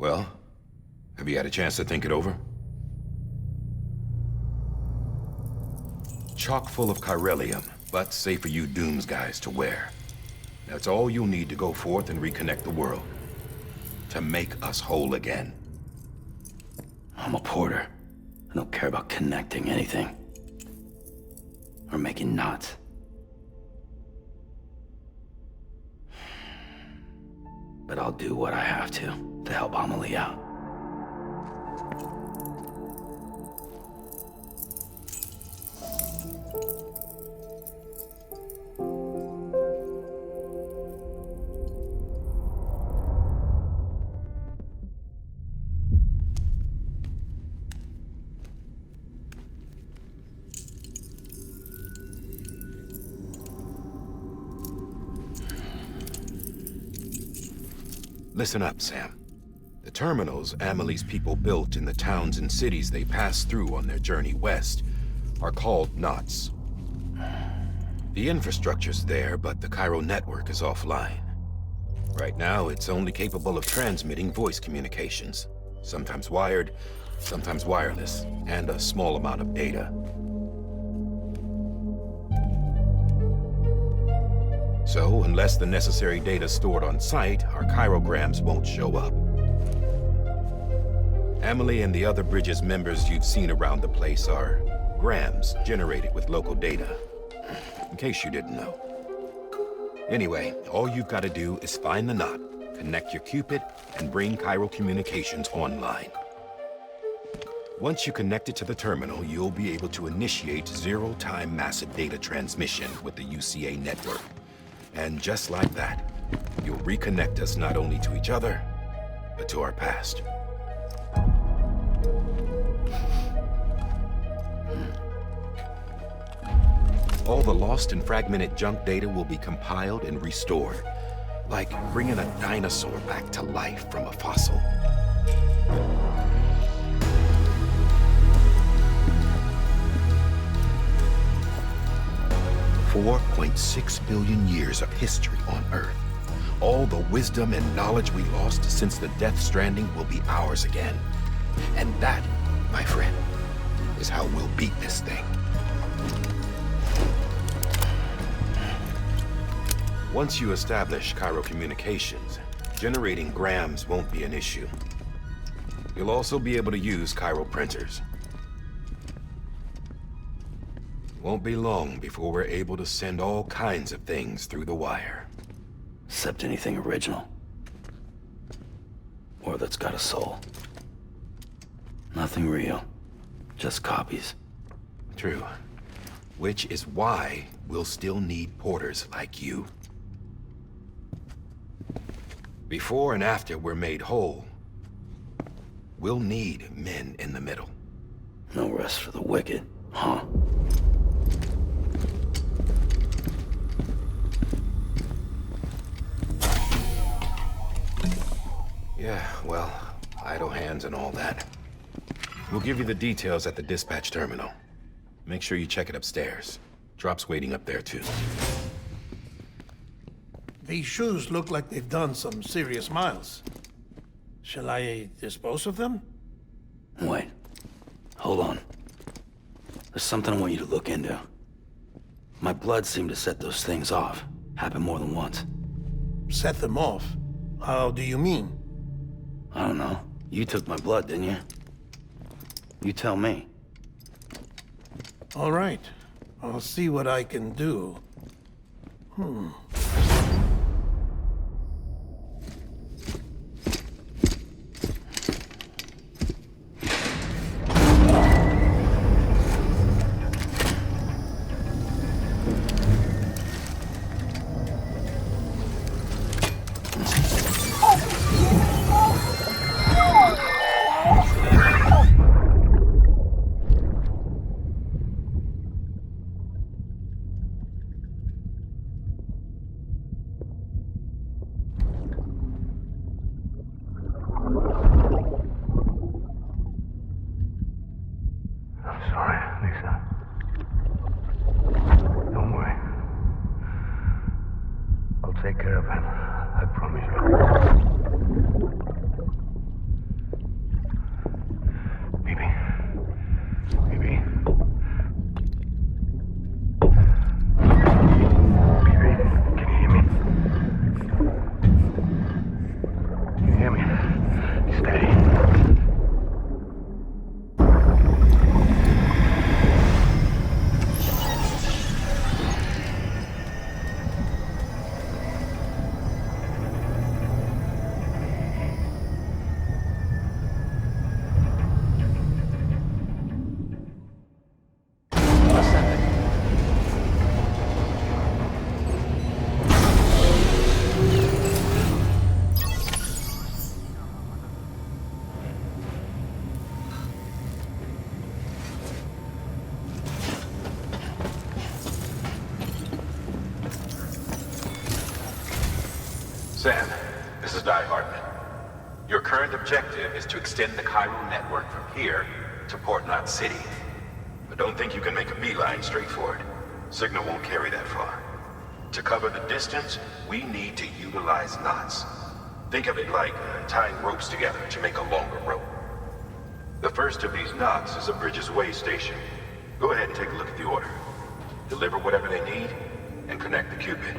Well, have you had a chance to think it over? Chock full of chiralium, but safe for you Dooms guys to wear. That's all you'll need to go forth and reconnect the world. To make us whole again. I'm a porter. I don't care about connecting anything. Or making knots. But I'll do what I have to help Amelie out. Listen up, Sam. The terminals Amelie's people built in the towns and cities they passed through on their journey west are called knots. The infrastructure's there, but the Cairo network is offline. Right now, it's only capable of transmitting voice communications. Sometimes wired, sometimes wireless, and a small amount of data. So, unless the necessary data's stored on site, our chirograms won't show up. Amelie and the other Bridges members you've seen around the place are grams generated with local data. In case you didn't know. Anyway, all you've got to do is find the knot, connect your Cupid, and bring Cairo communications online. Once you connect it to the terminal, you'll be able to initiate zero-time massive data transmission with the UCA network. And just like that, you'll reconnect us not only to each other, but to our past. All the lost and fragmented junk data will be compiled and restored, like bringing a dinosaur back to life from a fossil. $4.6 billion years of history on Earth. All the wisdom and knowledge we lost since the Death Stranding will be ours again. And that, my friend, is how we'll beat this thing. Once you establish Cairo communications, generating grams won't be an issue. You'll also be able to use Cairo printers. Won't be long before we're able to send all kinds of things through the wire. Except anything original. Or that's got a soul. Nothing real. Just copies. True. Which is why we'll still need porters like you. Before and after we're made whole, we'll need men in the middle. No rest for the wicked, huh? Yeah, well, idle hands and all that. We'll give you the details at the dispatch terminal. Make sure you check it upstairs. Drop's waiting up there, too. These shoes look like they've done some serious miles. Shall I dispose of them? Wait. Hold on. There's something I want you to look into. My blood seemed to set those things off. Happened more than once. Set them off? How do you mean? I don't know. You took my blood, didn't you? You tell me. All right. I'll see what I can do. Steady. Sam, this is Di Hartman. Your current objective is to extend the chiral network from here to Port Knot City. But don't think you can make a beeline straight for it. Signal won't carry that far. To cover the distance, we need to utilize knots. Think of it like tying ropes together to make a longer rope. The first of these knots is a Bridges Way station. Go ahead and take a look at the order. Deliver whatever they need, and connect the Cupid.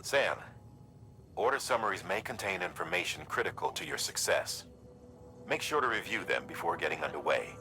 Sam, order summaries may contain information critical to your success. Make sure to review them before getting underway.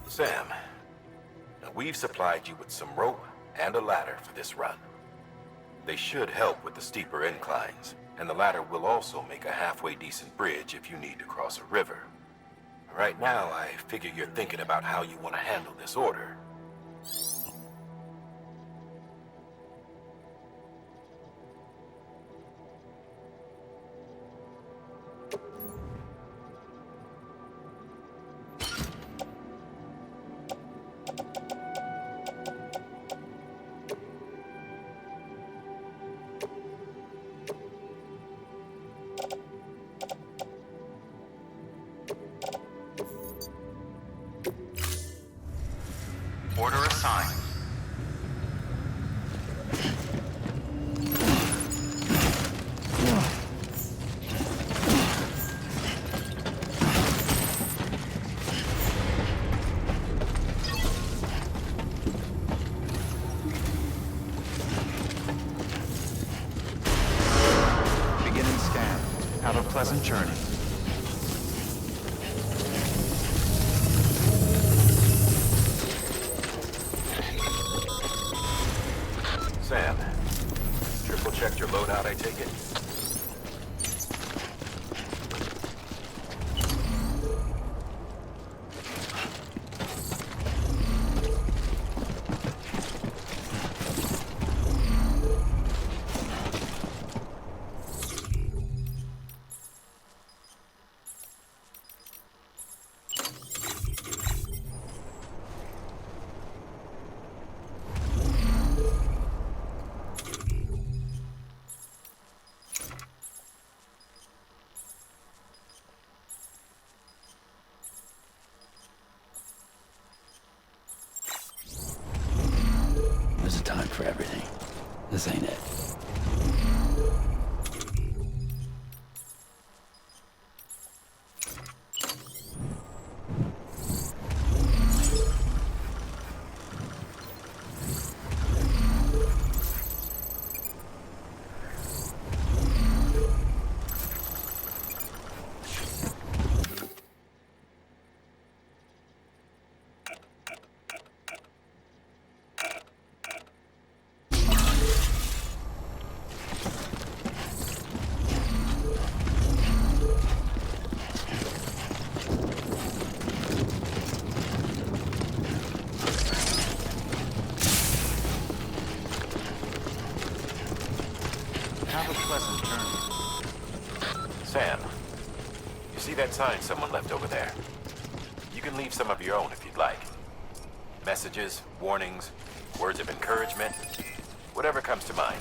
Sam, we've supplied you with some rope and a ladder for this run. They should help with the steeper inclines, and the ladder will also make a halfway decent bridge if you need to cross a river. Right now, I figure you're thinking about how you want to handle this order. Order assigned. Beginning scan. Have a pleasant journey. Sam, triple checked your loadout, I take it? There's a time for everything. This ain't it. See that sign someone left over there? You can leave some of your own if you'd like. Messages, warnings, words of encouragement, whatever comes to mind.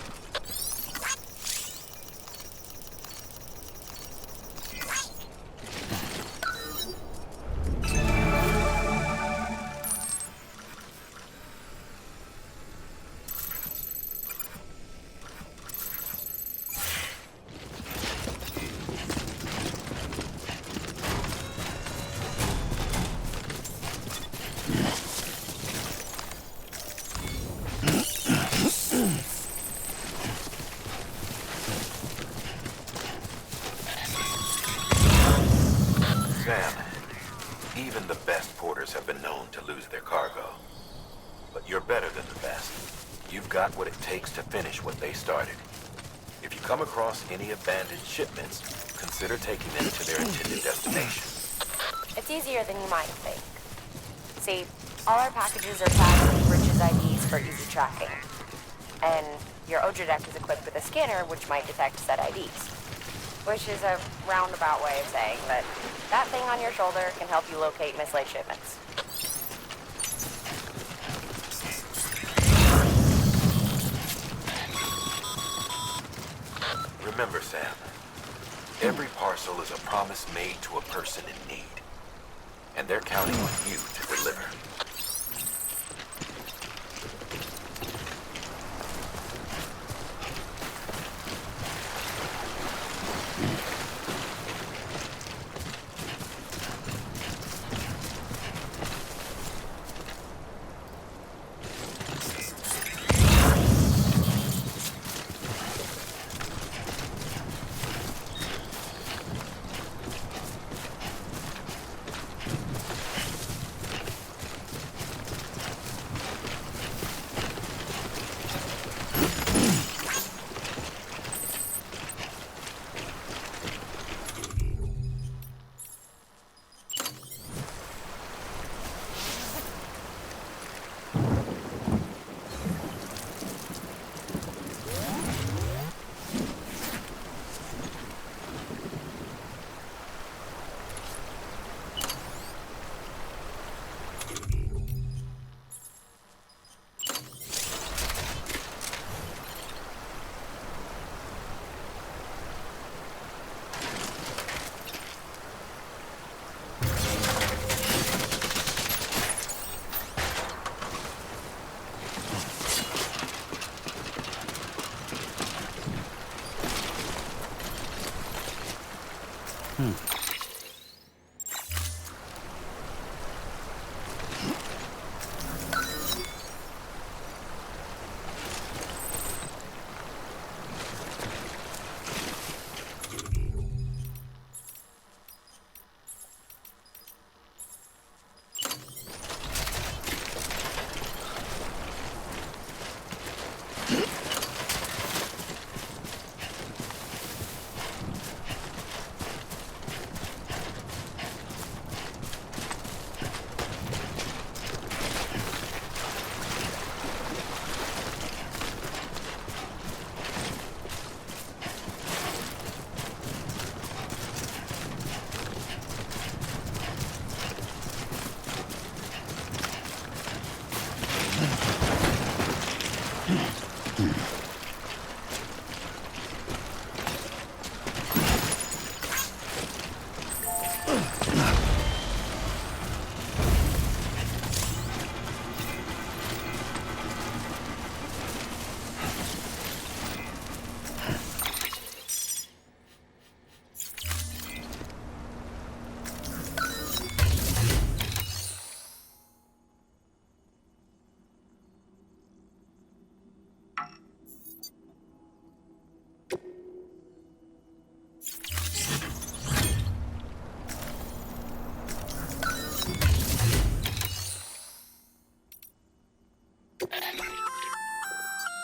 Sam, even the best porters have been known to lose their cargo. But you're better than the best. You've got what it takes to finish what they started. If you come across any abandoned shipments, consider taking them to their intended destination. It's easier than you might think. See, all our packages are tagged with Bridges IDs for easy tracking. And your Odra deck is equipped with a scanner which might detect said IDs. Which is a roundabout way of saying that that thing on your shoulder can help you locate mislaid shipments. Remember, Sam, every parcel is a promise made to a person in need. And they're counting on you to deliver.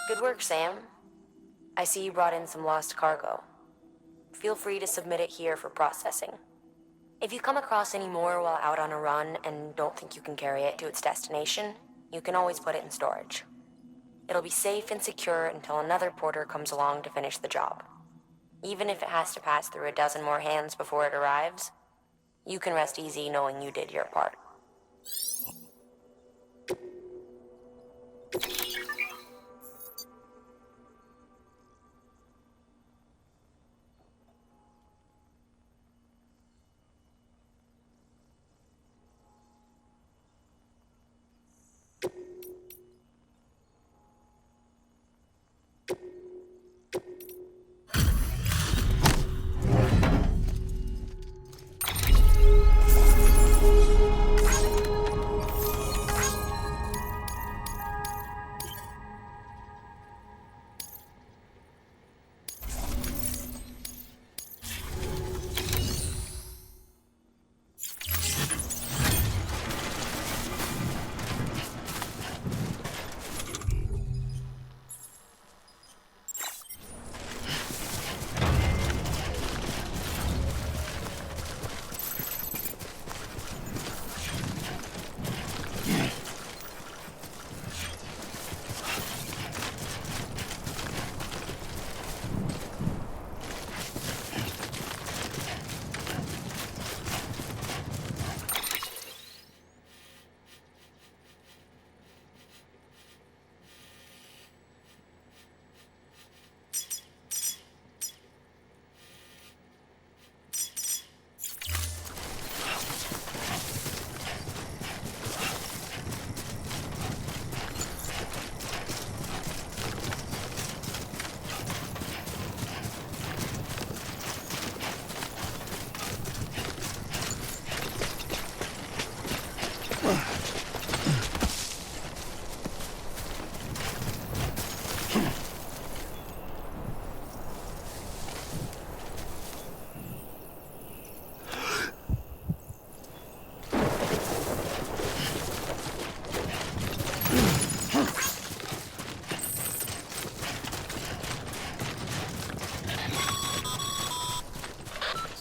Good work, Sam. I see you brought in some lost cargo. Feel free to submit it here for processing. If you come across any more while out on a run and don't think you can carry it to its destination, you can always put it in storage. It'll be safe and secure until another porter comes along to finish the job. Even if it has to pass through a dozen more hands before it arrives, You can rest easy knowing you did your part.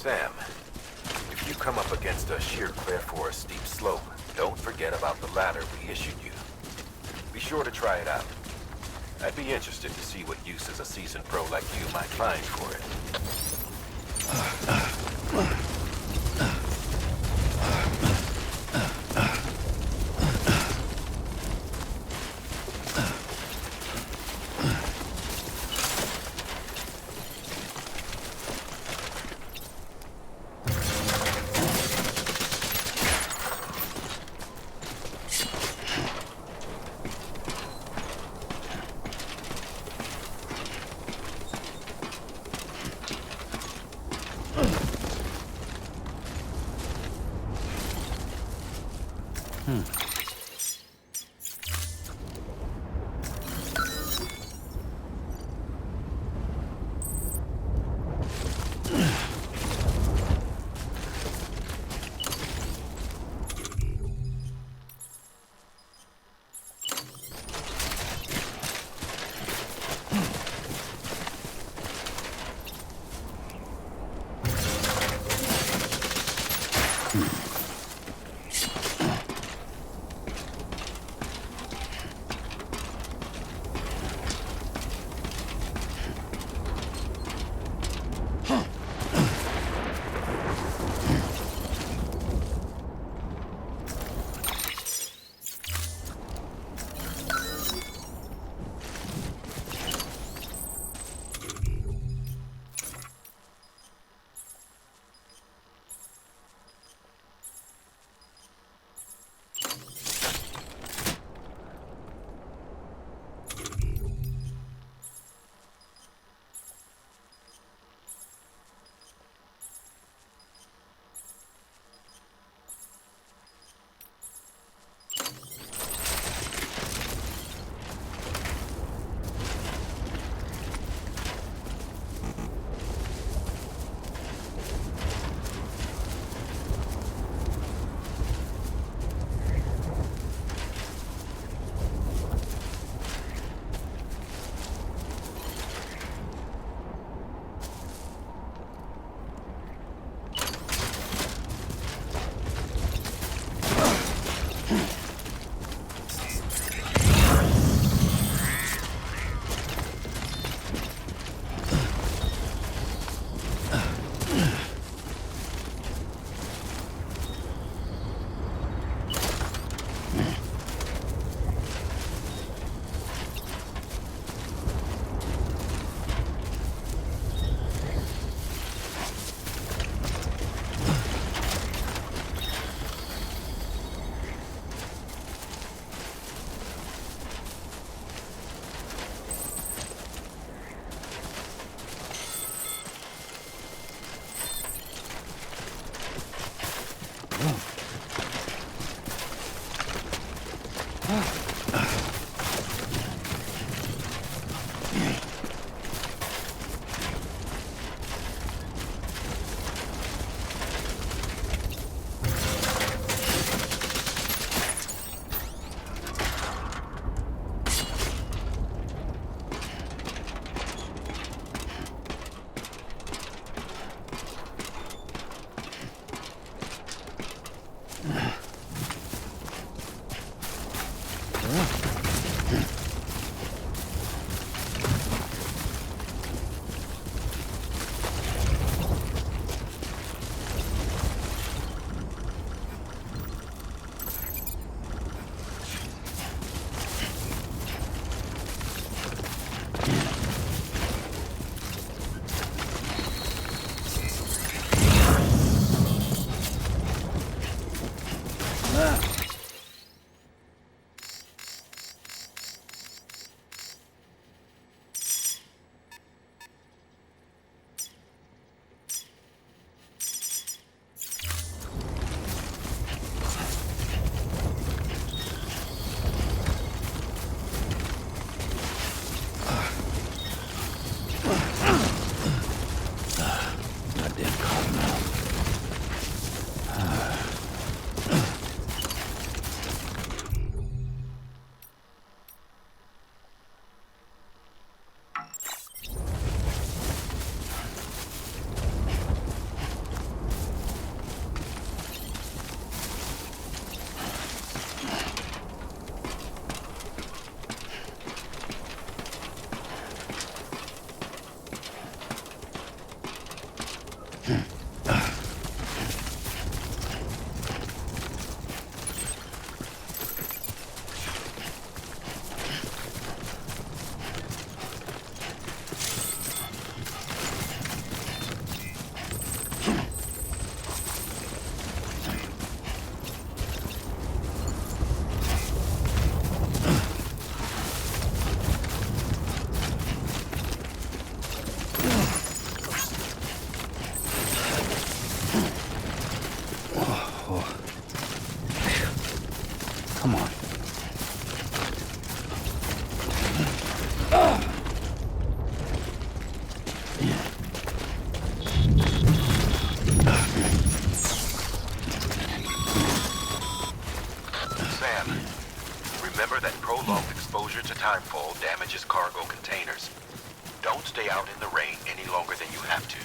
Sam, if you come up against a sheer cliff or a steep slope, don't forget about the ladder we issued you. Be sure to try it out. I'd be interested to see what use as a seasoned pro like you might find for it. Come on. Sam, remember that prolonged exposure to timefall damages cargo containers. Don't stay out in the rain any longer than you have to.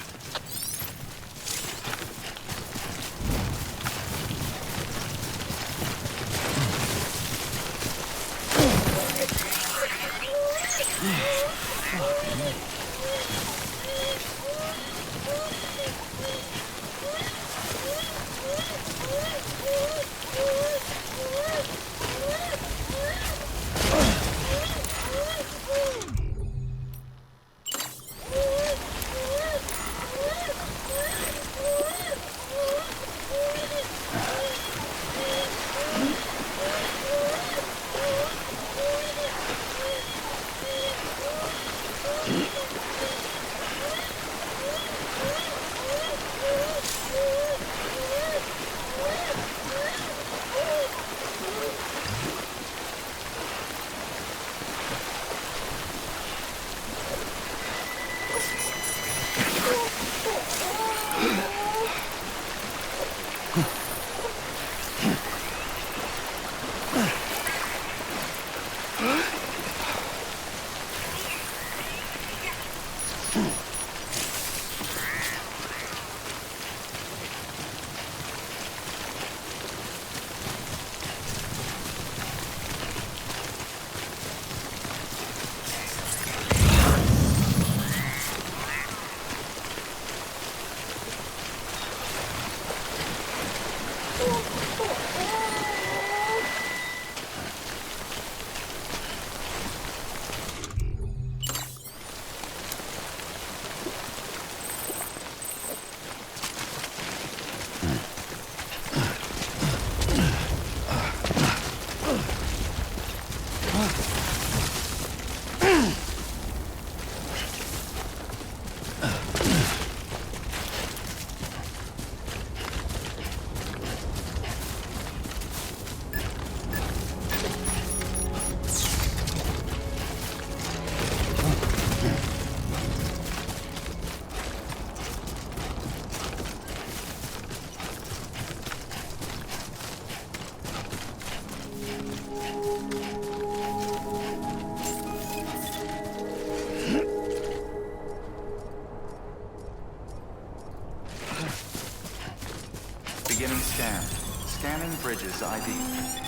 scanned. Scanning bridges ID.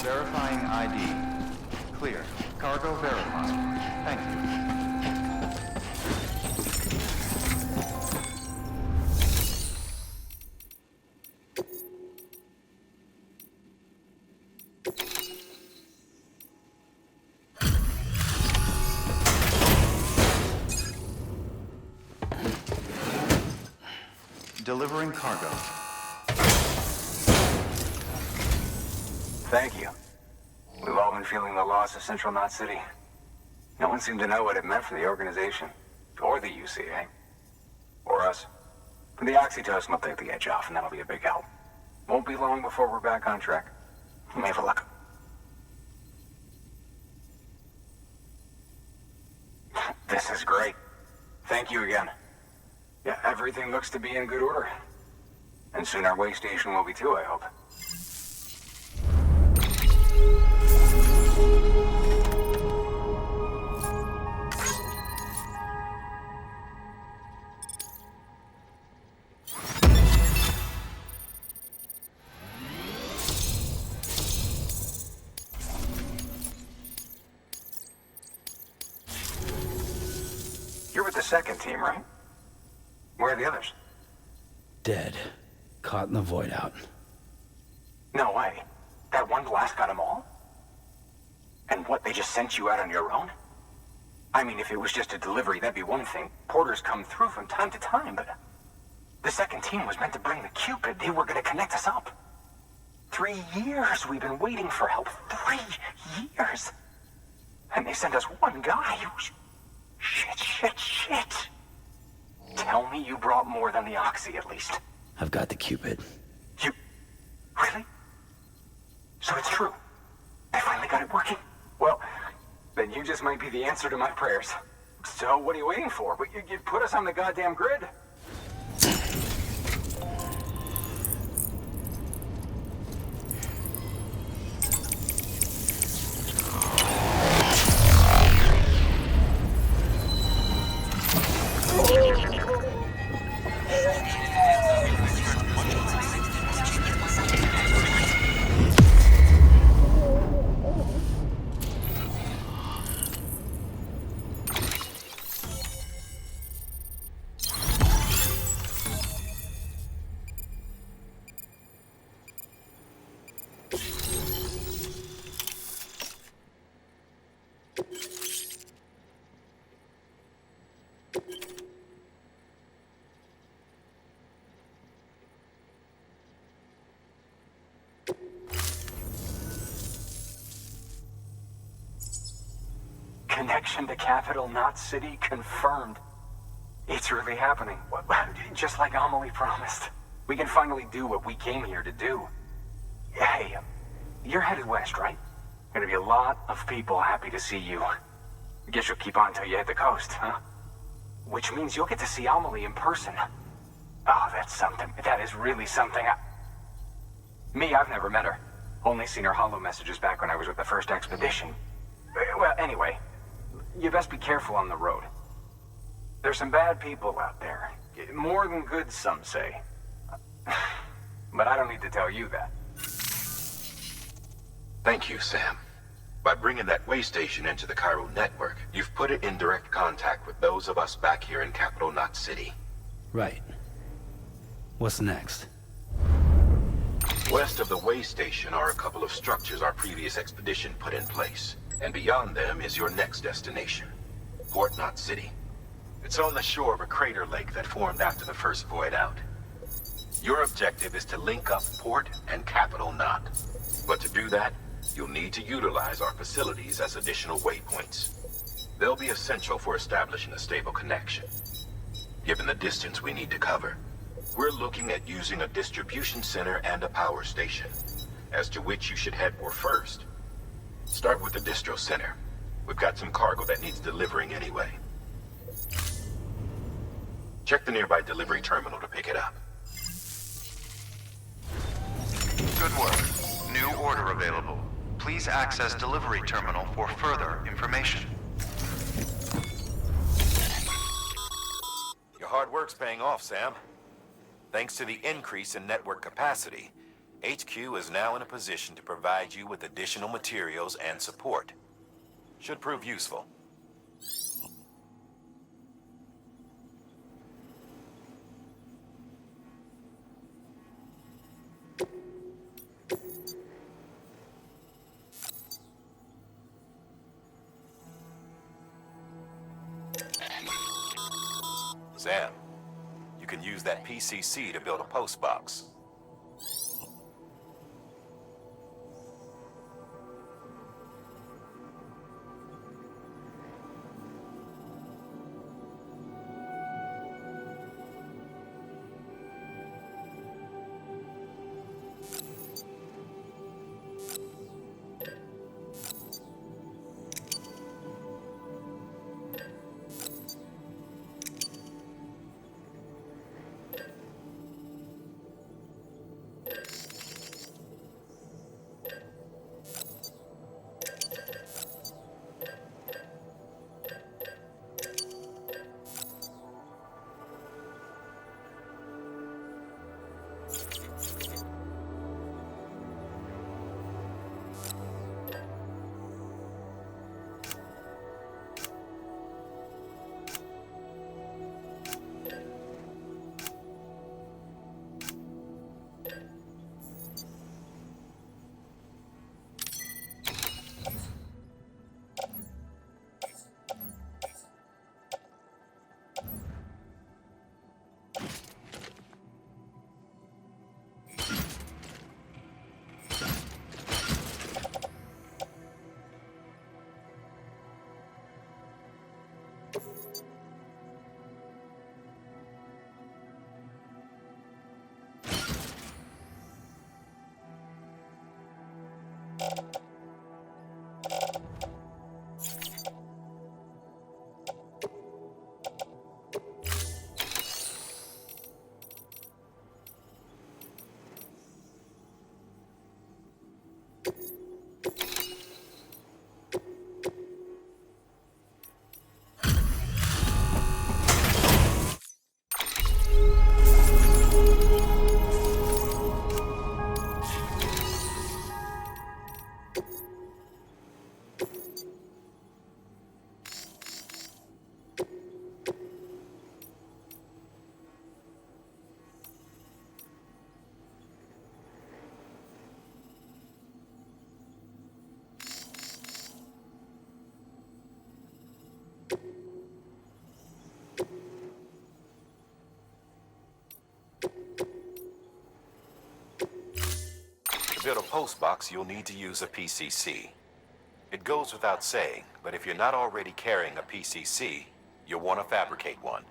Verifying ID. Clear. Cargo verified. Thank you. Delivering cargo. Thank you. We've all been feeling the loss of Central Knot City. No one seemed to know what it meant for the organization. Or the UCA. Or us. But the Oxytocin will take the edge off, and that'll be a big help. Won't be long before we're back on track. You may have a look. This is great. Thank you again. Yeah, everything looks to be in good order. And soon our way station will be too, I hope. You're with the second team, right? Where are the others? Dead. Caught in the void out. No way. That one blast got them all? And what, they just sent you out on your own? I mean, if it was just a delivery, that'd be one thing. Porters come through from time to time, but... The second team was meant to bring the Cupid. They were gonna connect us up. 3 years we've been waiting for help. 3 years! And they sent us one guy. Shit. Tell me you brought more than the Oxy, at least. I've got the Cupid. You... Really? So it's true. They finally got it working. Well, then you just might be the answer to my prayers. So what are you waiting for? You put us on the goddamn grid. Connection to Capital Knot City confirmed. It's really happening. Just like Amelie promised. We can finally do what we came here to do. Hey, you're headed west, right? Gonna be a lot of people happy to see you. Guess you'll keep on till you hit the coast, huh? Which means you'll get to see Amelie in person. Oh, that's something. That is really something. I've never met her. Only seen her holo messages back when I was with the first expedition. Well, anyway, you best be careful on the road. There's some bad people out there. More than good, some say. But I don't need to tell you that. Thank you, Sam. By bringing that way station into the Cairo network, you've put it in direct contact with those of us back here in Capital Knot City. Right. What's next? West of the way station are a couple of structures our previous expedition put in place. And beyond them is your next destination, Port Knot City. It's on the shore of a crater lake that formed after the first void out. Your objective is to link up Port and Capital Knot. But to do that, you'll need to utilize our facilities as additional waypoints. They'll be essential for establishing a stable connection. Given the distance we need to cover, we're looking at using a distribution center and a power station, as to which you should head for first. Start with the distro center. We've got some cargo that needs delivering anyway. Check the nearby delivery terminal to pick it up. Good work. New order available. Please access delivery terminal for further information. Your hard work's paying off, Sam. Thanks to the increase in network capacity, HQ is now in a position to provide you with additional materials and support. Should prove useful. Sam, you can use that PCC to build a post box. To build a post box, you'll need to use a PCC. It goes without saying, but if you're not already carrying a PCC, you'll want to fabricate one.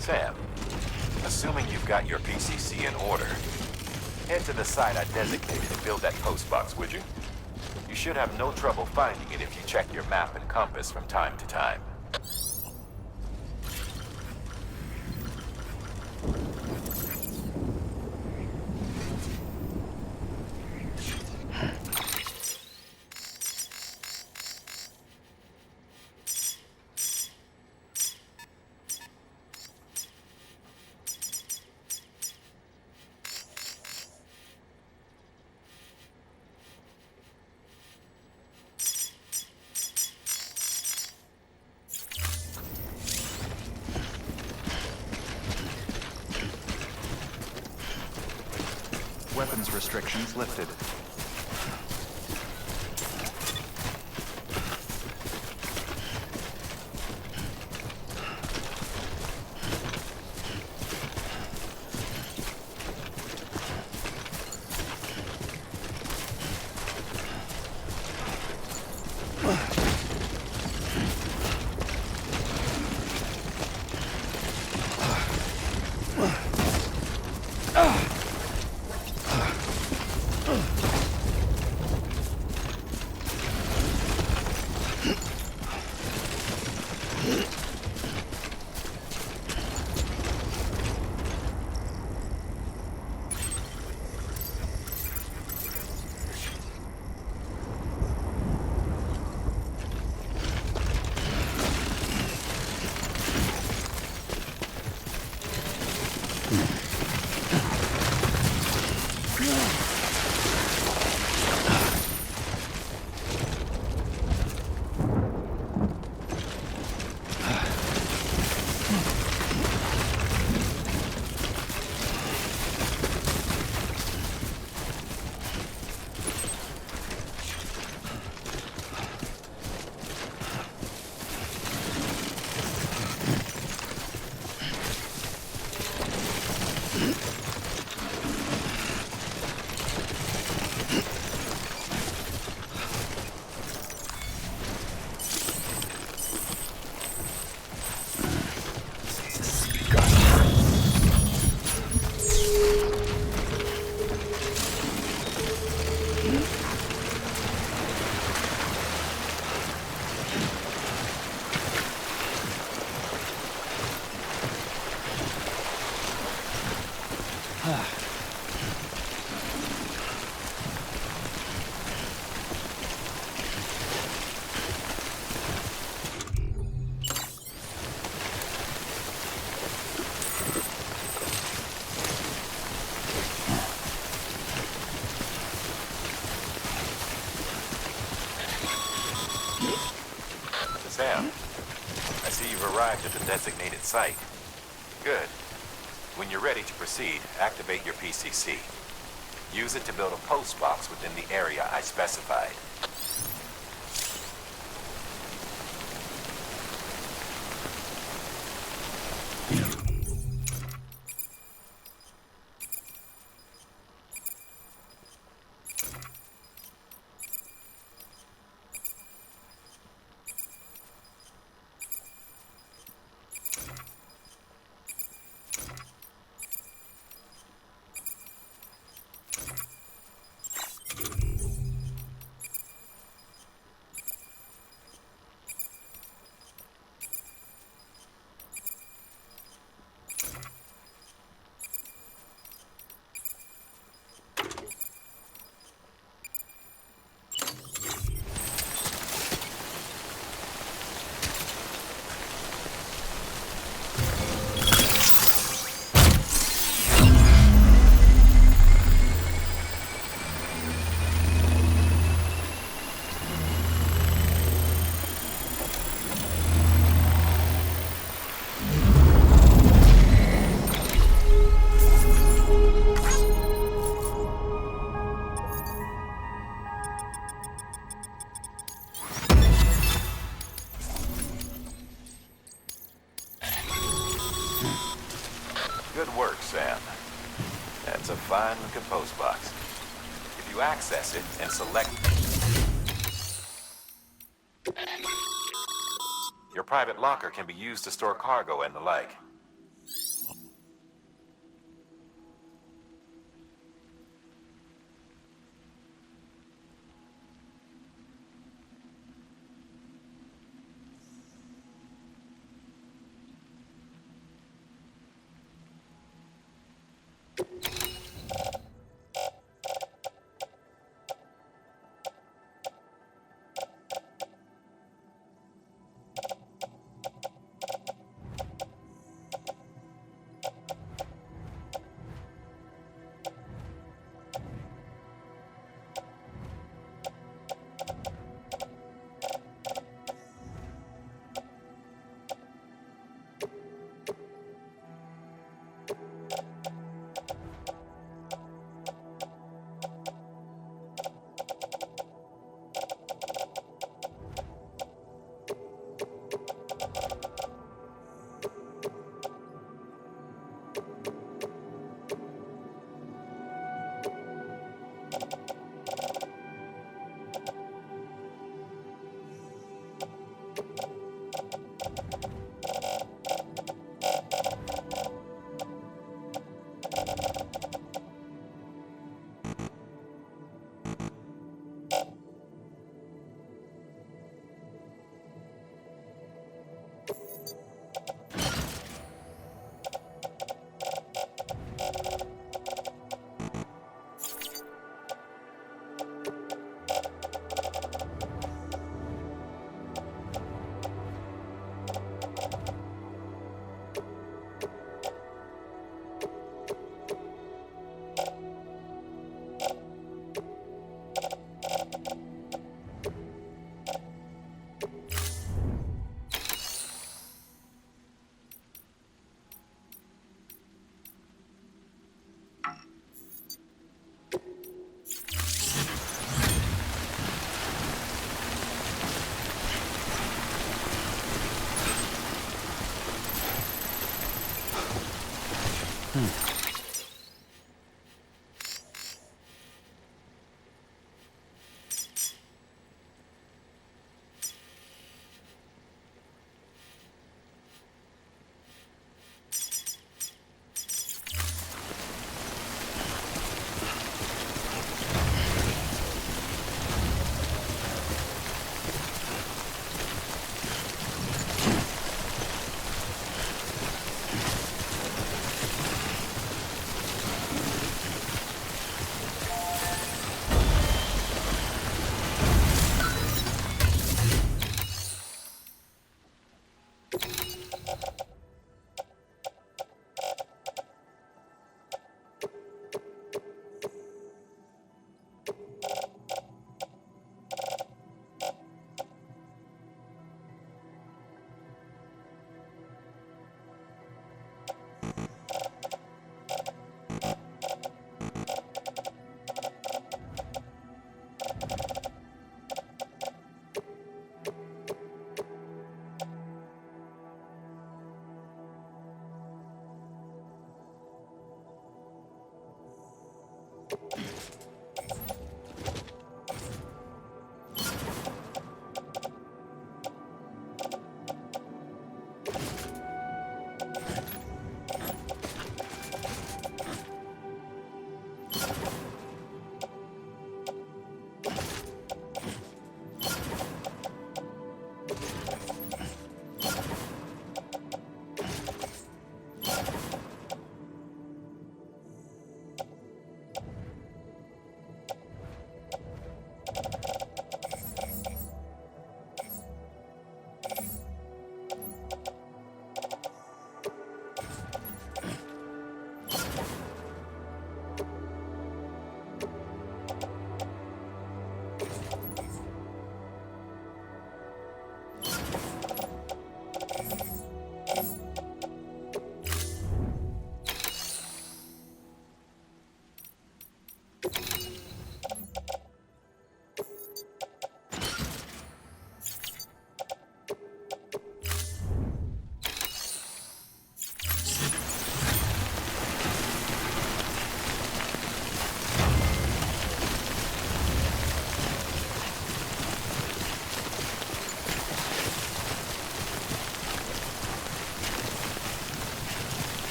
Sam, assuming you've got your PCC in order, head to the site I designated to build that post box, would you? You should have no trouble finding it if you check your map and compass from time to time. Weapons restrictions lifted. Sam, I see you've arrived at the designated site. Good. When you're ready to proceed, activate your PCC. Use it to build a post box within the area I specified. Good work, Sam. That's a fine-looking post box. If you access it and select... Your private locker can be used to store cargo and the like.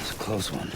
That's a close one.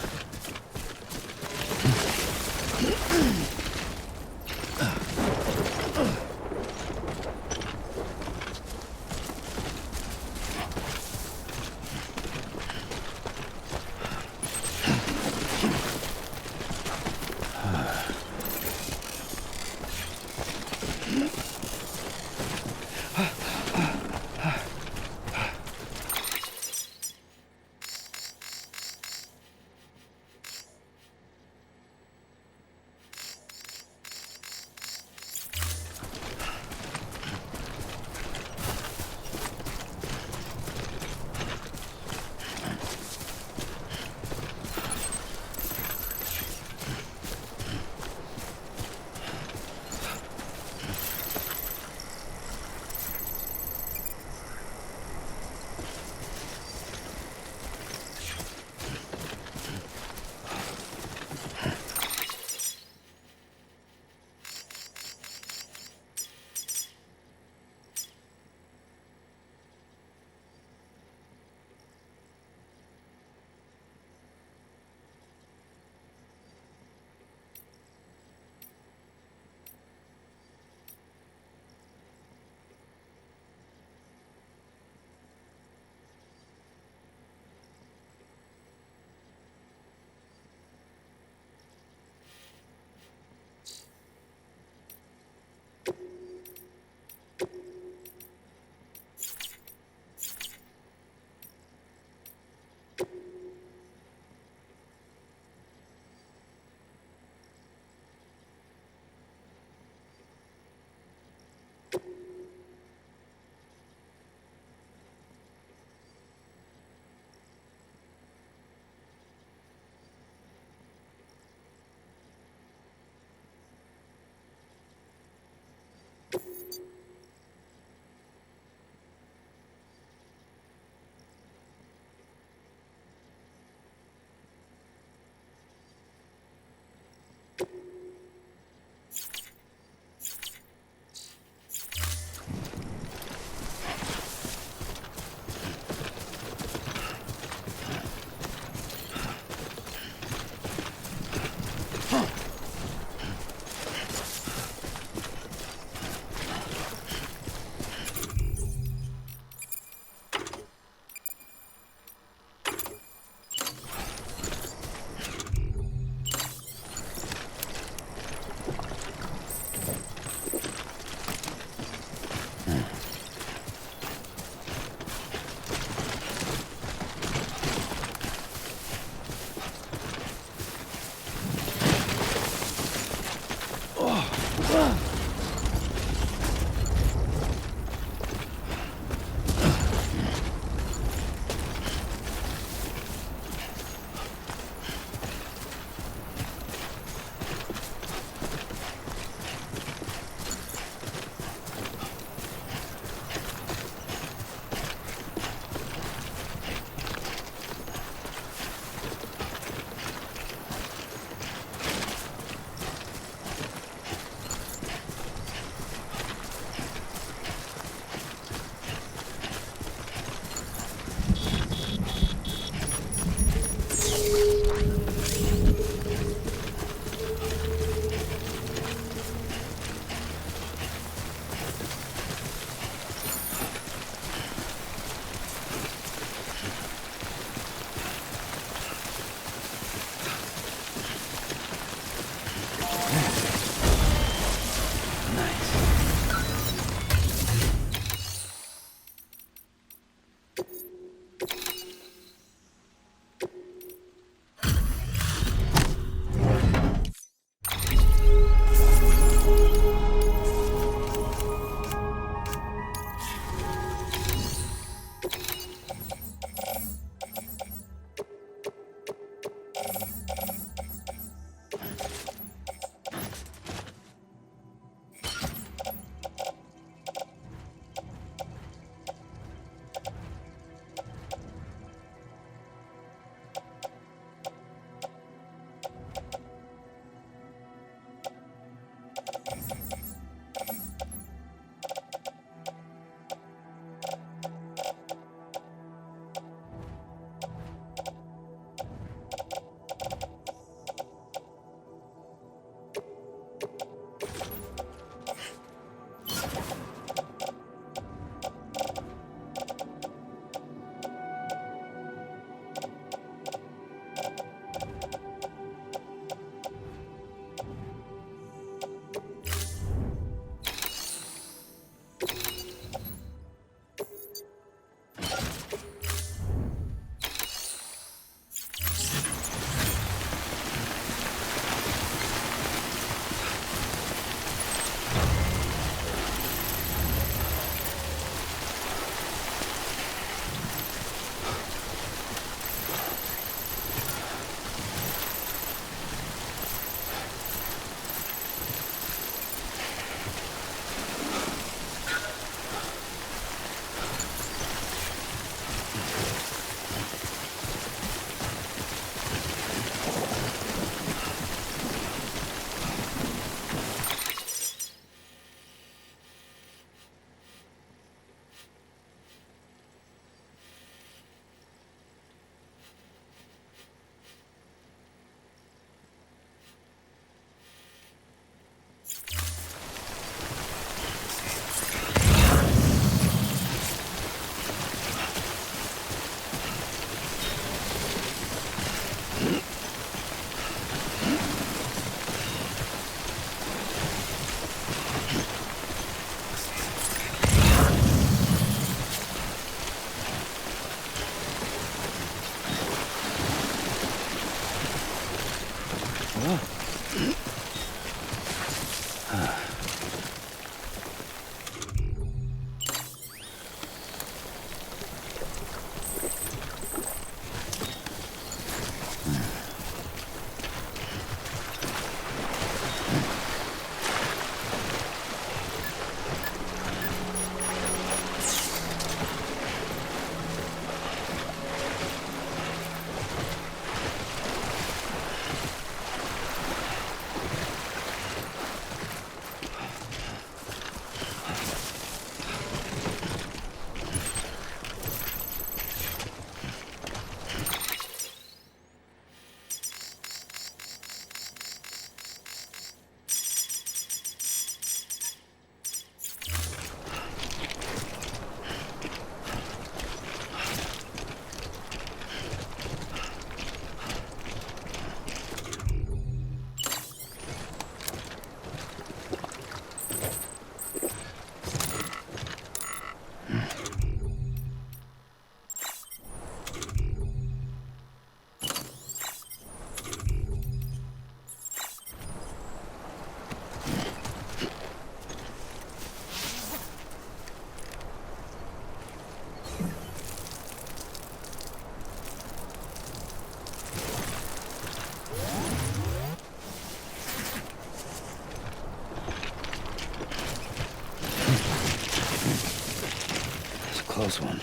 close one.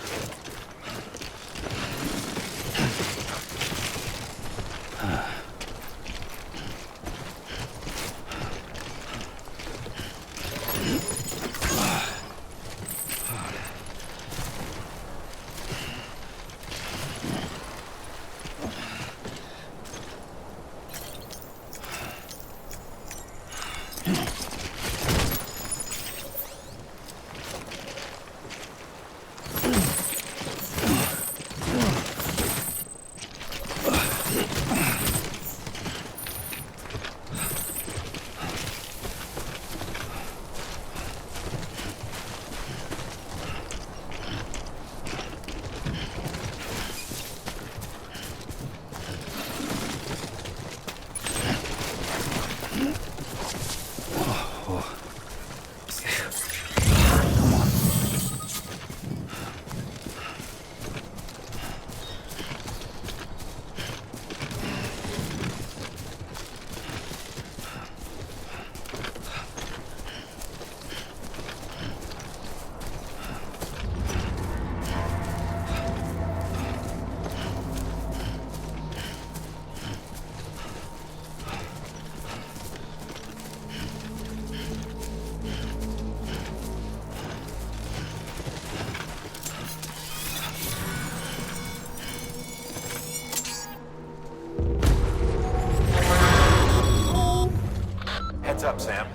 Heads up, Sam.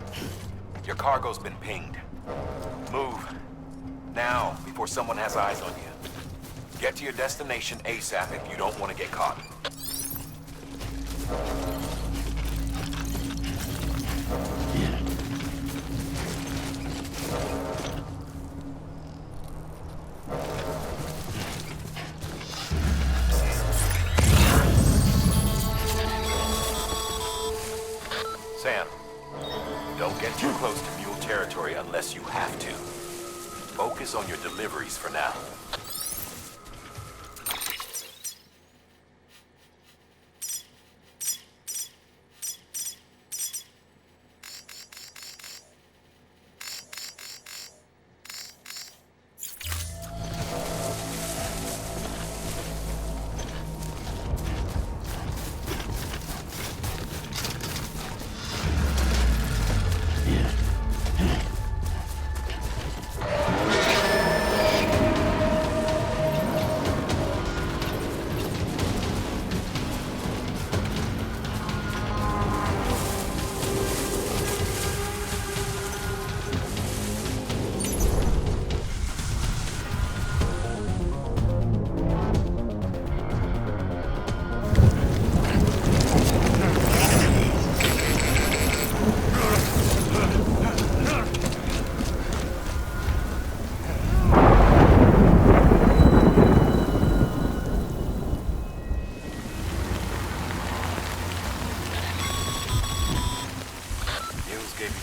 Your cargo's been pinged. Move. Now, before someone has eyes on you. Get to your destination ASAP if you don't want to get caught. Sam, don't get too close to mule territory unless you have to. Focus on your deliveries for now.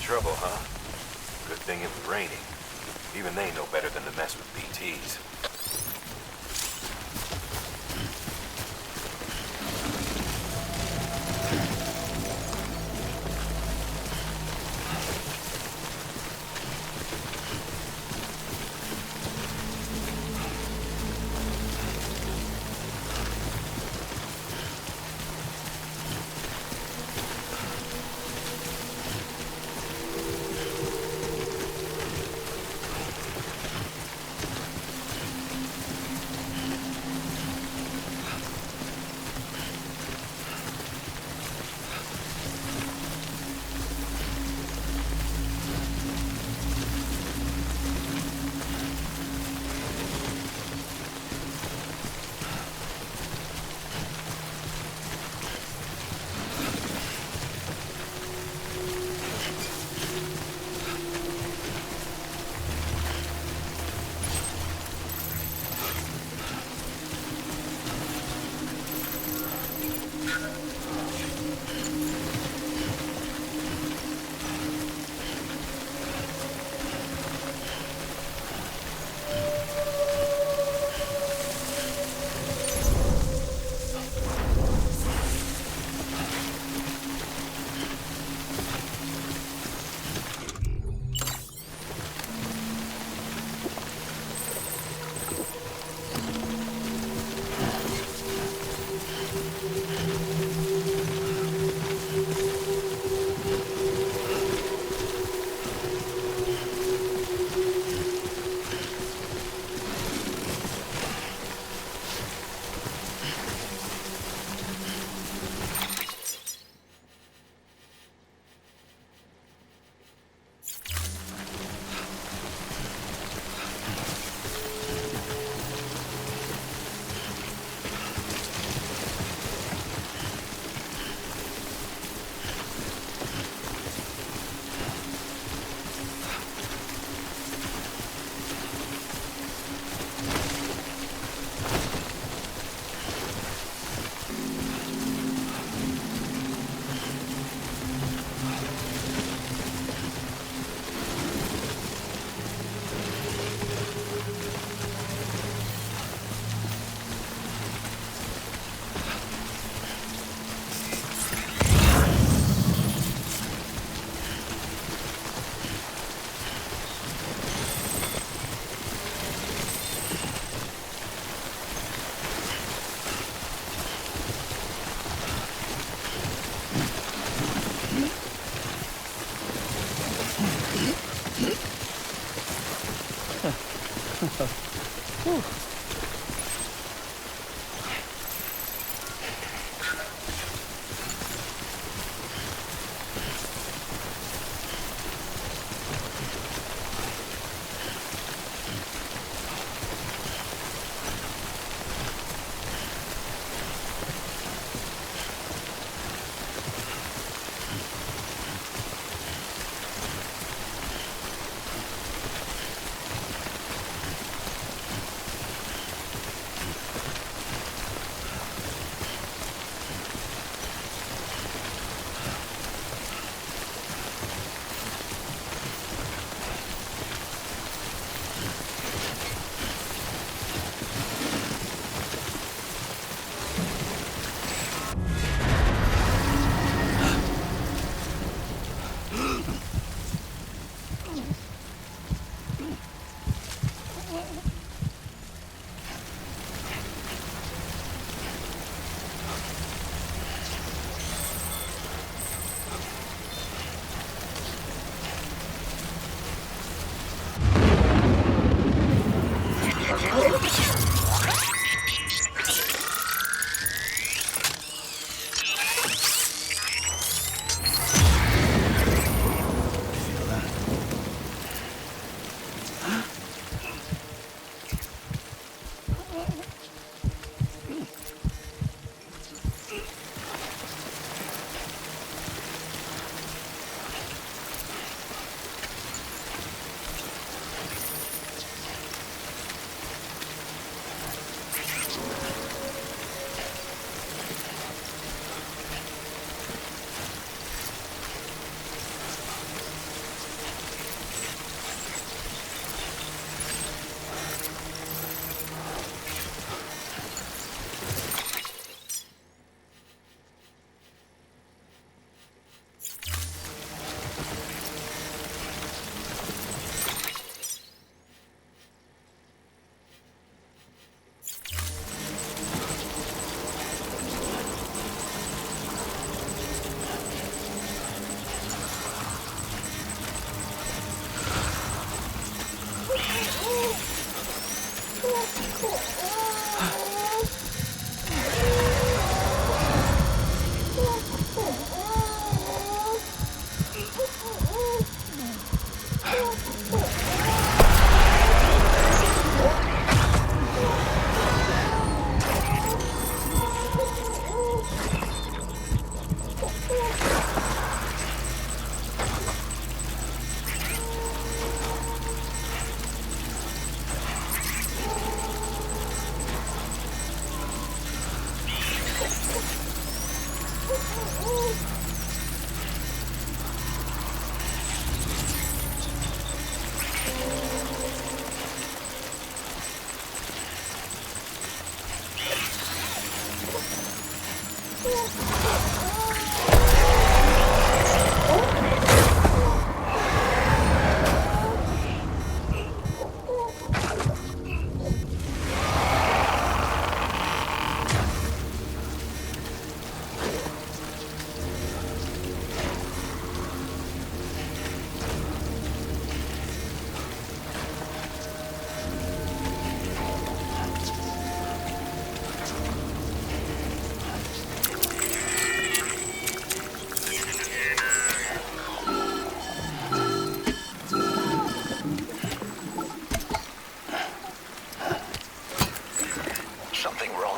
Trouble, huh? Good thing it was raining. Even they know better than to mess with BTs.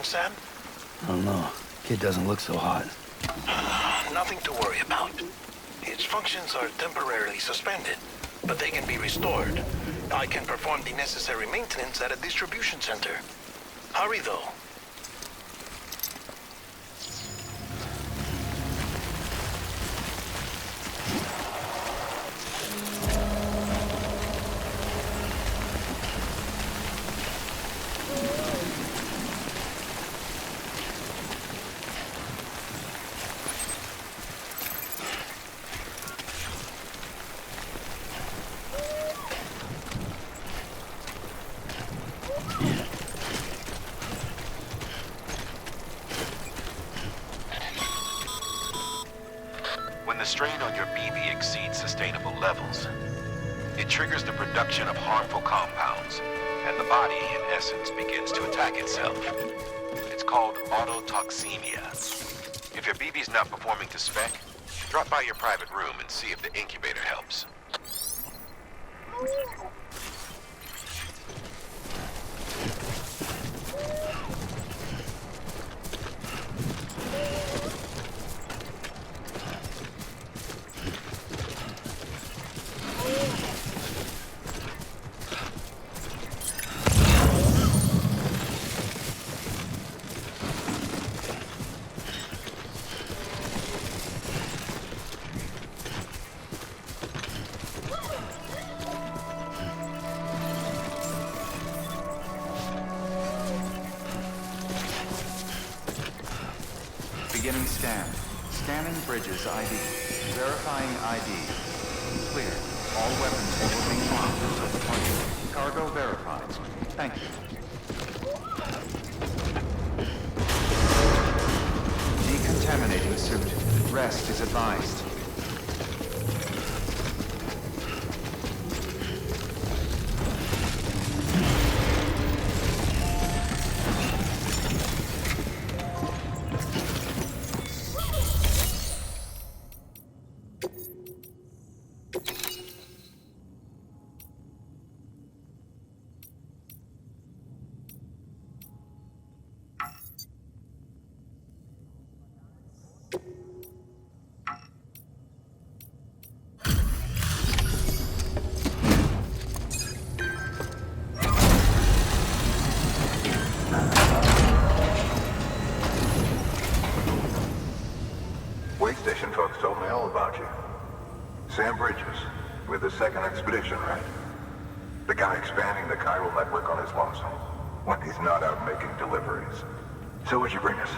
Sam? I don't know. Kid doesn't look so hot. Nothing to worry about. Its functions are temporarily suspended, but they can be restored. I can perform the necessary maintenance at a distribution center. Hurry, though. When the strain on your BB exceeds sustainable levels, it triggers the production of harmful compounds, and body, in essence, begins to attack itself. It's called autotoxemia. If your BB's not performing to spec, drop by your private room and see if the incubator helps. Beginning scan. Scanning bridges ID. Verifying ID. Clear. All weapons will remain locked until departure. Cargo verified. Thank you. Decontaminating suit. Rest is advised. Station folks told me all about you. Sam Bridges, with the second expedition, right? The guy expanding the chiral network on his lonesome, when he's not out making deliveries. So what'd you bring us?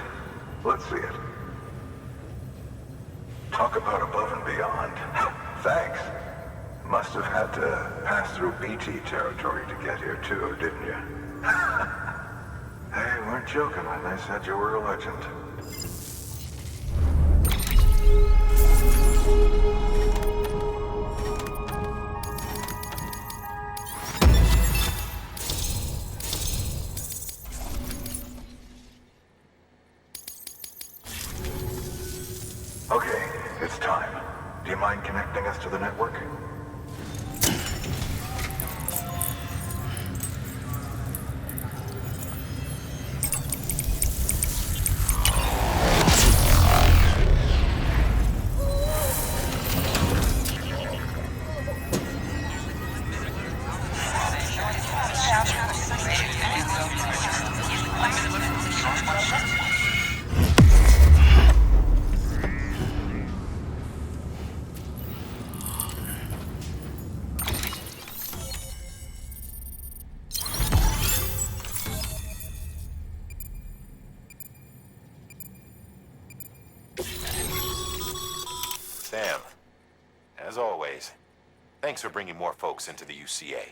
Let's see it. Talk about above and beyond. Thanks. Must have had to pass through BT territory to get here too, didn't you? They weren't joking when they said you were a legend. Okay, it's time. Do you mind connecting us to the network? Sam, as always, thanks for bringing more folks into the UCA.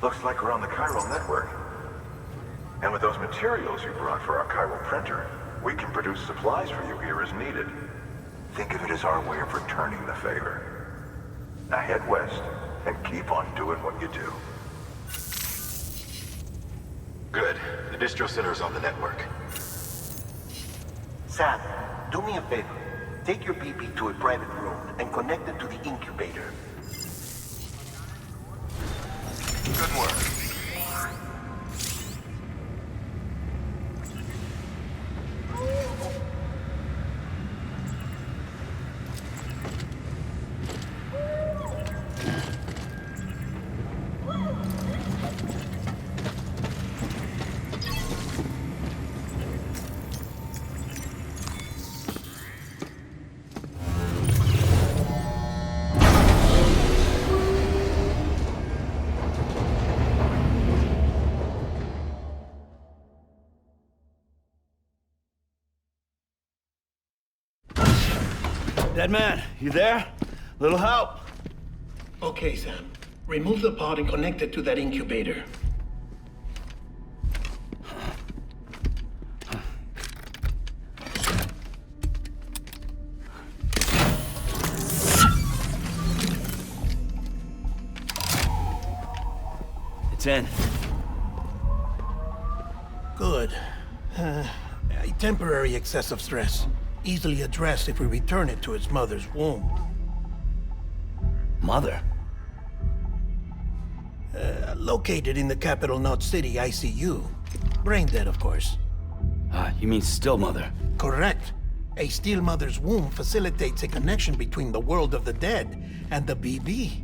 Looks like we're on the chiral network. And with those materials you brought for our chiral printer, we can produce supplies for you here as needed. Think of it as our way of returning the favor. Now head west and keep on doing what you do. Good. The distro center is on the network. Sam, do me a favor. Take your BB to a private room and connect it to the incubator. Good work. Dead man, you there? Little help? Okay, Sam. Remove the pod and connect it to that incubator. in. Good. A temporary excess of stress. Easily addressed if we return it to its mother's womb. Mother? Located in the capital Knot City ICU. Brain dead, of course. You mean still mother? Correct. A still mother's womb facilitates a connection between the world of the dead and the BB.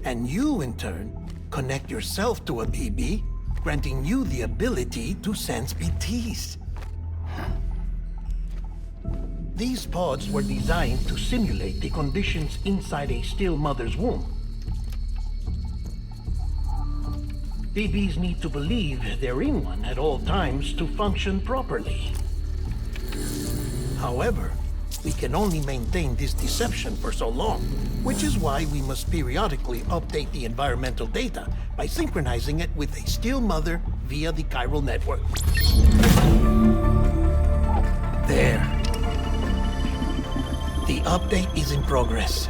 And you, in turn, connect yourself to a BB, granting you the ability to sense BTs. These pods were designed to simulate the conditions inside a still mother's womb. BBs need to believe they're in one at all times to function properly. However, we can only maintain this deception for so long, which is why we must periodically update the environmental data by synchronizing it with a still mother via the chiral network. There. The update is in progress.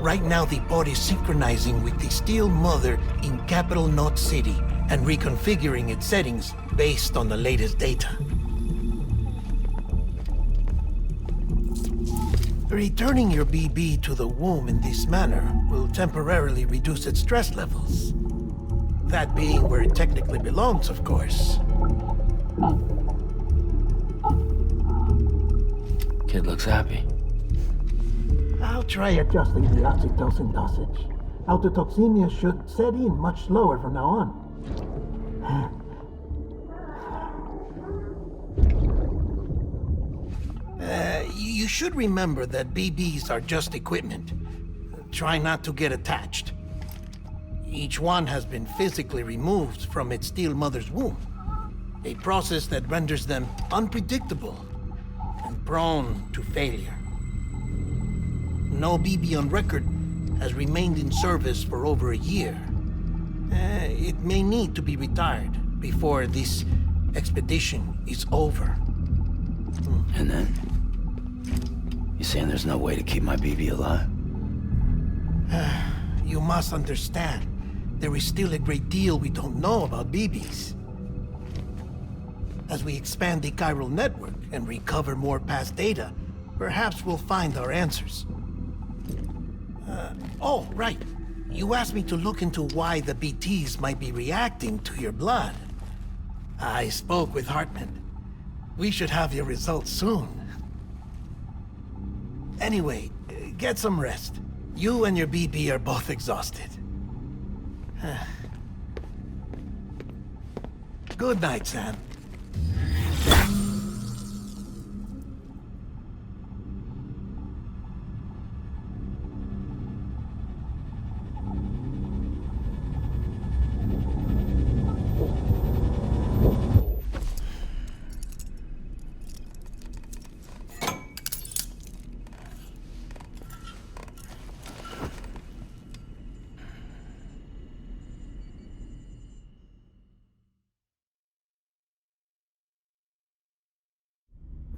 Right now, the pod is synchronizing with the still mother in capital Knot City and reconfiguring its settings based on the latest data. Returning your BB to the womb in this manner will temporarily reduce its stress levels. That being where it technically belongs, of course. Kid looks happy. I'll try adjusting the oxytocin dosage. Autotoxemia should set in much slower from now on. You should remember that BBs are just equipment. Try not to get attached. Each one has been physically removed from its still mother's womb. A process that renders them unpredictable and prone to failure. No BB on record has remained in service for over a year. It may need to be retired before this expedition is over. And then? You saying there's no way to keep my BB alive? You must understand, there is still a great deal we don't know about BBs. As we expand the chiral network and recover more past data, perhaps we'll find our answers. Oh, right. You asked me to look into why the BTs might be reacting to your blood. I spoke with Hartman. We should have your results soon. Anyway, get some rest. You and your BB are both exhausted. Good night, Sam.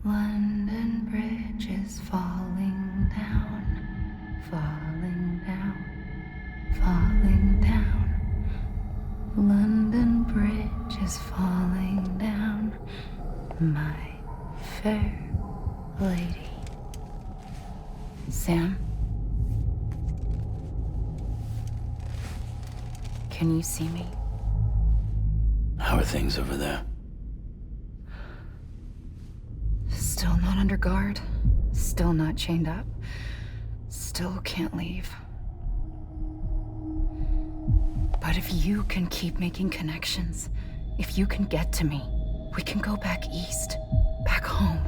London Bridge is falling down, falling down, falling down. London Bridge is falling down, my fair lady. Sam? Can you see me? How are things over there? Still not under guard, still not chained up, still can't leave. But if you can keep making connections, if you can get to me, we can go back east, back home.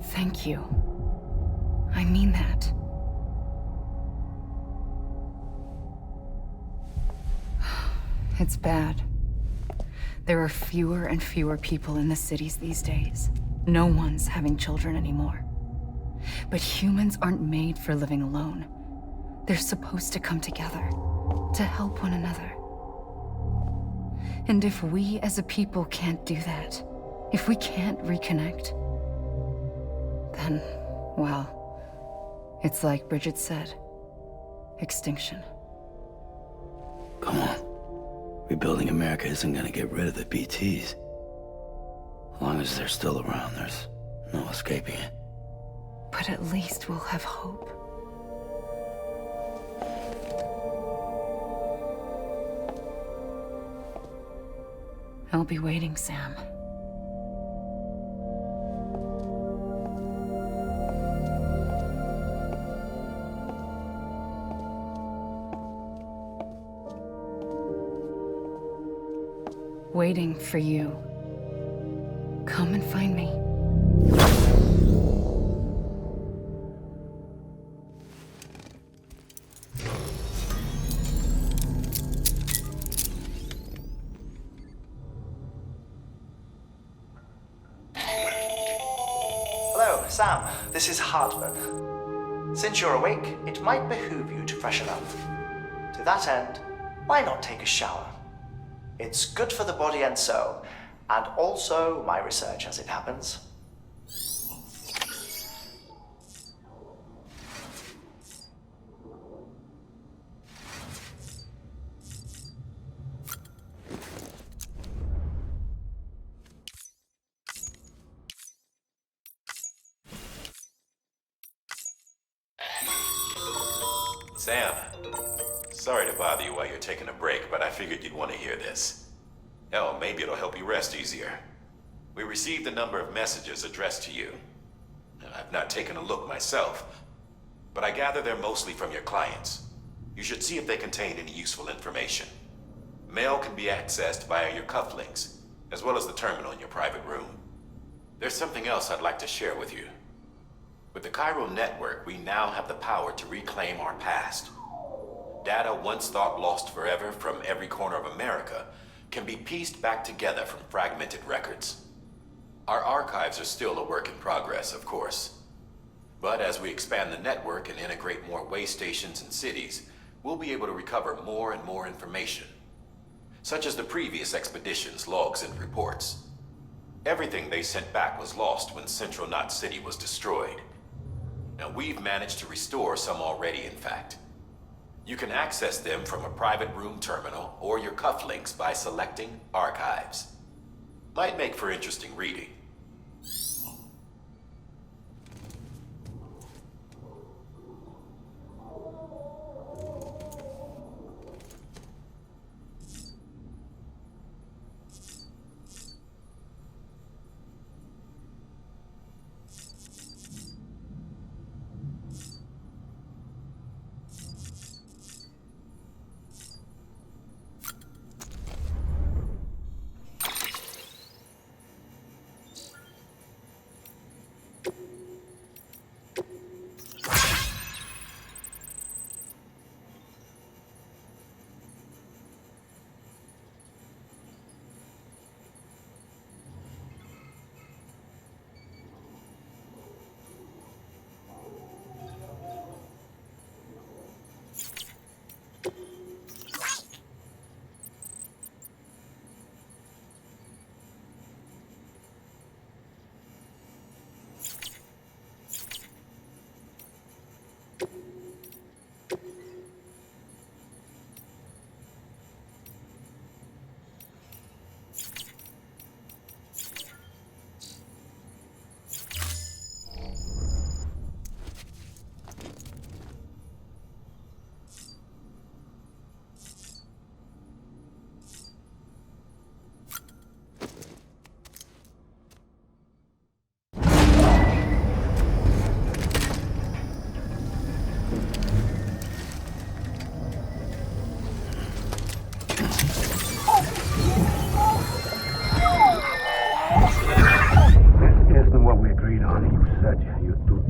Thank you. I mean that. It's bad. There are fewer and fewer people in the cities these days. No one's having children anymore. But humans aren't made for living alone. They're supposed to come together, to help one another. And if we as a people can't do that, if we can't reconnect, then, well, it's like Bridget said. extinction. Come on. Rebuilding America isn't gonna get rid of the BTs. As long as they're still around, there's no escaping it. But at least we'll have hope. I'll be waiting, Sam. Waiting for you. Come and find me. Hello, Sam. This is Hartman. Since you're awake, it might behoove you to freshen up. To that end, why not take a shower? It's good for the body and soul, and also my research as it happens. Sam, sorry to bother you while you're taking a break, but I figured you'd want to hear this. Hell, maybe it'll help you rest easier. We received a number of messages addressed to you. I've not taken a look myself, but I gather they're mostly from your clients. You should see if they contain any useful information. Mail can be accessed via your cufflinks, as well as the terminal in your private room. There's something else I'd like to share with you. With the chiral network, we now have the power to reclaim our past. Data once thought lost forever from every corner of America can be pieced back together from fragmented records. Our archives are still a work in progress, of course. But as we expand the network and integrate more way stations and cities, we'll be able to recover more and more information, such as the previous expedition's logs and reports. Everything they sent back was lost when Central Knot City was destroyed. Now, we've managed to restore some already, in fact. You can access them from a private room terminal or your cufflinks by selecting Archives. Might make for interesting reading.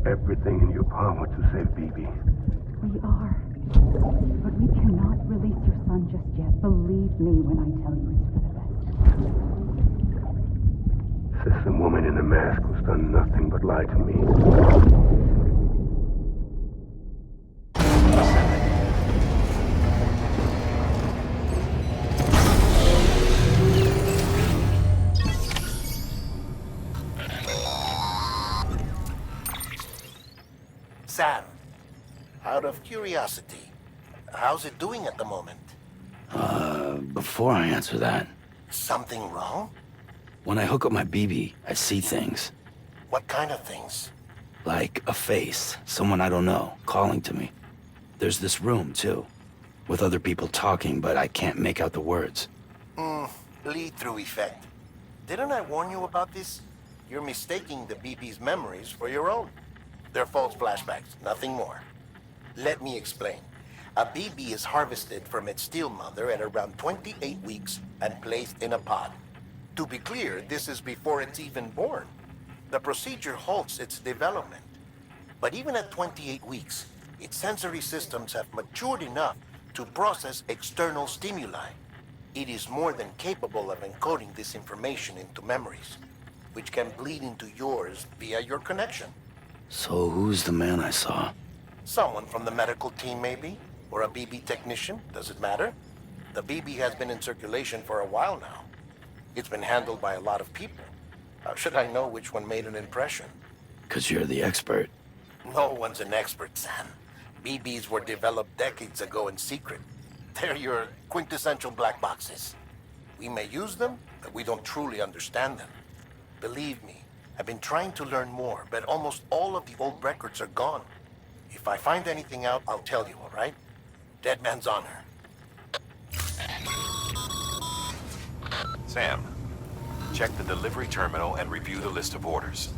Everything in your power to save BB. We are. But we cannot release your son just yet. Believe me when I tell you it's for the best. Says the woman in the mask who's done nothing but lie to me. Sam, out of curiosity, How's it doing at the moment? Before I answer that, Something wrong? when I hook up my BB, I see things. What kind of things? Like a face, someone I don't know, calling to me. There's this room, too, with other people talking, but I can't make out the words. Lead-through effect. Didn't I warn you about this? You're mistaking the BB's memories for your own. They're false flashbacks, nothing more. Let me explain. A BB is harvested from its steel mother at around 28 weeks and placed in a pod. To be clear, this is before it's even born. The procedure halts its development. But even at 28 weeks, its sensory systems have matured enough to process external stimuli. It is more than capable of encoding this information into memories, which can bleed into yours via your connection. So who's the man I saw? Someone from the medical team, maybe? Or a BB technician? Does it matter? The BB has been in circulation for a while now. It's been handled by a lot of people. How should I know which one made an impression? 'Cause you're the expert. No one's an expert, Sam. BBs were developed decades ago in secret. They're your quintessential black boxes. We may use them, but we don't truly understand them. Believe me, I've been trying to learn more, but almost all of the old records are gone. If I find anything out, I'll tell you, all right? Dead man's honor. Sam, check the delivery terminal and review the list of orders.